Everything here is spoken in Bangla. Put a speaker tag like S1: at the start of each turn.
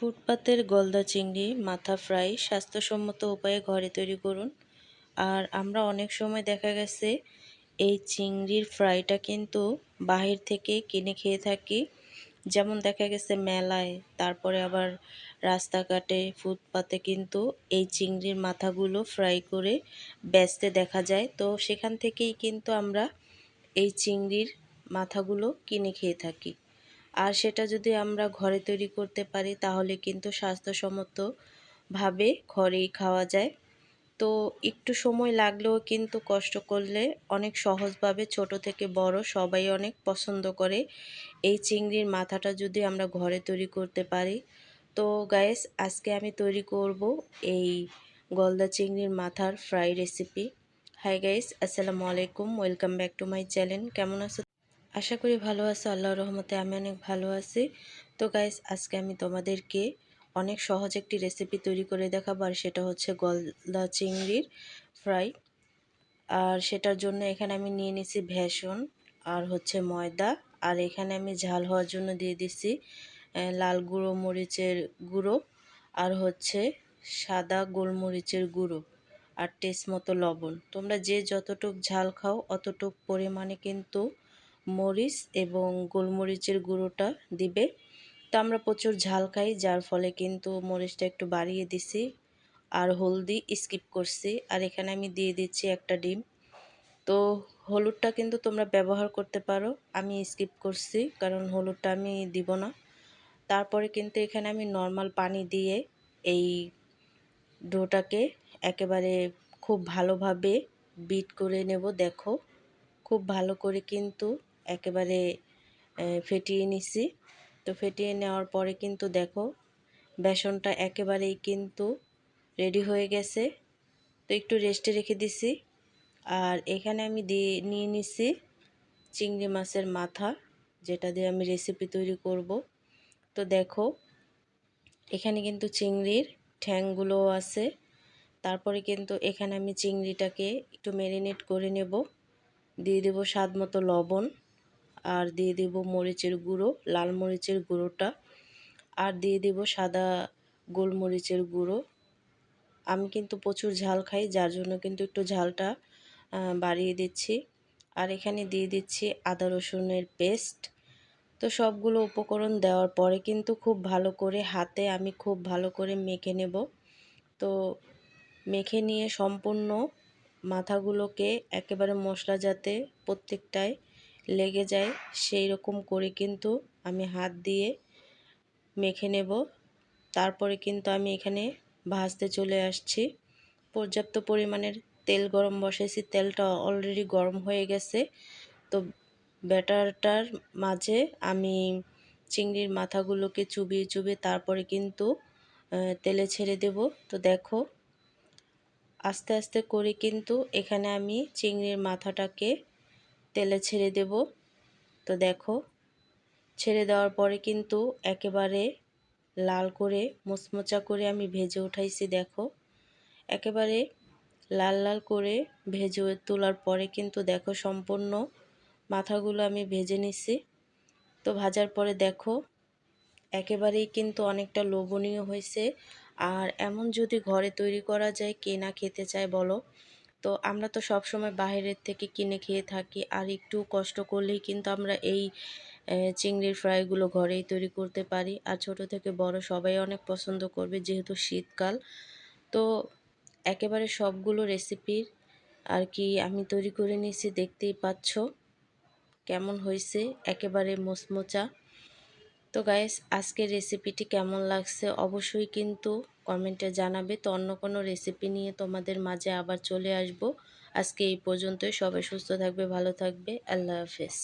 S1: ফুটপাতের গলদা চিংড়ি মাথা ফ্রাই স্বাস্থ্যসম্মত উপায়ে ঘরে তৈরি করুন। আর আমরা অনেক সময় দেখা গেছে এই চিংড়ির ফ্রাইটা কিন্তু বাহির থেকে কিনে খেয়ে থাকি। যেমন দেখা গেছে মেলায়, তারপরে আবার রাস্তাঘাটে ফুটপাতে কিন্তু এই চিংড়ির মাথাগুলো ফ্রাই করে বেচতে দেখা যায়। তো সেখান থেকেই কিন্তু আমরা এই চিংড়ির মাথাগুলো কিনে খেয়ে থাকি। আর সেটা যদি আমরা ঘরে তৈরি করতে পারি তাহলে কিন্তু স্বাস্থ্যসম্মতভাবে ঘরেই খাওয়া যায়। তো একটু সময় লাগলেও কিন্তু কষ্ট করলে অনেক সহজভাবে ছোট থেকে বড় সবাই অনেক পছন্দ করে এই চিংড়ির মাথাটা যদি আমরা ঘরে তৈরি করতে পারি। তো গাইস, আজকে আমি তৈরি করব এই গলদা চিংড়ির মাথার ফ্রাই রেসিপি। হাই গাইস, আসসালামু আলাইকুম, welcome back to my channel. কেমন আছো? আশা করি ভালো আছো। আল্লাহর রহমতে আমি অনেক ভালো আছি। তো গাইস, আজকে আমি তোমাদেরকে অনেক সহজ একটি রেসিপি তৈরি করে দেখাবো, আর সেটা হচ্ছে গলদা চিংড়ির ফ্রাই। আর সেটার জন্য এখানে আমি নিয়ে নিছি বেসন আর হচ্ছে ময়দা। আর এখানে আমি ঝাল হওয়ার জন্য দিয়ে দিছি লাল গুঁড়ো মরিচের গুঁড়ো, আর হচ্ছে সাদা গোলমরিচের গুঁড়ো, আর টেস্ট মতো লবণ। তোমরা যে যতটুক ঝাল খাও অতটুক পরিমাণে কিন্তু মরিচ এবং গোলমরিচের গুঁড়োটা দিবে। তো আমরা প্রচুর ঝাল খাই, যার ফলে কিন্তু মরিচটা একটু বাড়িয়ে দিছি। আর হলদি স্কিপ করছি। আর এখানে আমি দিয়ে দিচ্ছি একটা ডিম। তো হলুদটা কিন্তু তোমরা ব্যবহার করতে পারো, আমি স্কিপ করছি কারণ হলুদটা আমি দিব না। তারপরে কিন্তু এখানে আমি নর্মাল পানি দিয়ে এই ডোটাকে একেবারে খুব ভালোভাবে বিট করে নেব। দেখো, খুব ভালো করে কিন্তু একেবারে ফেটিয়ে নিছি। তো ফেটিয়ে নেওয়ার পরে কিন্তু দেখো বেসনটা একেবারেই কিন্তু রেডি হয়ে গেছে। তো একটু রেস্টে রেখে দিছি। আর এখানে আমি নিয়ে নিছি চিংড়ি মাছের মাথা, যেটা দিয়ে আমি রেসিপি তৈরি করব। তো দেখো, এখানে কিন্তু চিংড়ির ঠ্যাংগুলোও আছে। তারপরে কিন্তু এখানে আমি চিংড়িটাকে একটু ম্যারিনেট করে নেব। দিয়ে দেব স্বাদ মতো লবণ, আর দিয়ে দেব মরিচের গুঁড়ো, লাল মরিচের গুঁড়োটা, আর দিয়ে দেব সাদা গোলমরিচের গুঁড়ো। আমি কিন্তু প্রচুর ঝাল খাই, যার জন্য কিন্তু একটু ঝালটা বাড়িয়ে দিচ্ছি। আর এখানে দিয়ে দিচ্ছি আদা রসুনের পেস্ট। তো সবগুলো উপকরণ দেওয়ার পরে কিন্তু খুব ভালো করে হাতে আমি খুব ভালো করে মেখে নেব। তো মেখে নিয়ে সম্পূর্ণ মাথাগুলোকে একেবারে মশলা যাতে প্রত্যেকটায় লেগে যায় সেই রকম করে কিন্তু আমি হাত দিয়ে মেখে নেব। তারপরে কিন্তু আমি এখানে ভাজতে চলে আসছি। পর্যাপ্ত পরিমাণের তেল গরম বসাইছি, তেলটা অলরেডি গরম হয়ে গেছে। তো ব্যাটারটার মাঝে আমি চিংড়ির মাথাগুলোকে চুবিয়ে চুবিয়ে তারপরে কিন্তু তেলে ছেড়ে দেব। তো দেখো, আস্তে আস্তে করে কিন্তু এখানে আমি চিংড়ির মাথাটাকে তেলে ছেড়ে দেব। তো দেখো, ছেড়ে দেওয়ার পরে কিন্তু একেবারে লাল করে মুচমুচা করে আমি ভেজে উঠাইছি। দেখো, একেবারে লাল লাল করে ভেজে তোলার পরে কিন্তু দেখো সম্পূর্ণ মাথাগুলো আমি ভেজে নিছি। তো ভাজার পরে দেখো একেবারেই কিন্তু অনেকটা লোভনীয় হয়েছে। আর এমন যদি ঘরে তৈরি করা যায়, কে না খেতে চায় বলো? তো আমরা তো সব সময় বাইরের থেকে কিনে খেয়ে থাকি, আর একটু কষ্ট করলেই কিন্তু আমরা এই চিংড়ির ফ্রাইগুলো ঘরেই তৈরি করতে পারি। আর ছোট থেকে বড় সবাই অনেক পছন্দ করবে, যেহেতু শীতকাল। তো একেবারে সবগুলো রেসিপির আর কি আমি তৈরি করে নিয়েছি, দেখতেই পাচ্ছ কেমন হয়েছে, একেবারে মোচমোচা। তো গাইস, আজকের রেসিপিটি কেমন লাগছে অবশ্যই কিন্তু কমেন্টে জানাবে। তো অন্য কোনো রেসিপি নিয়ে তোমাদের মাঝে আবার চলে আসব। আজকে এই পর্যন্তই। সবাই সুস্থ থাকবে, ভালো থাকবে। আল্লাহ হাফেজ।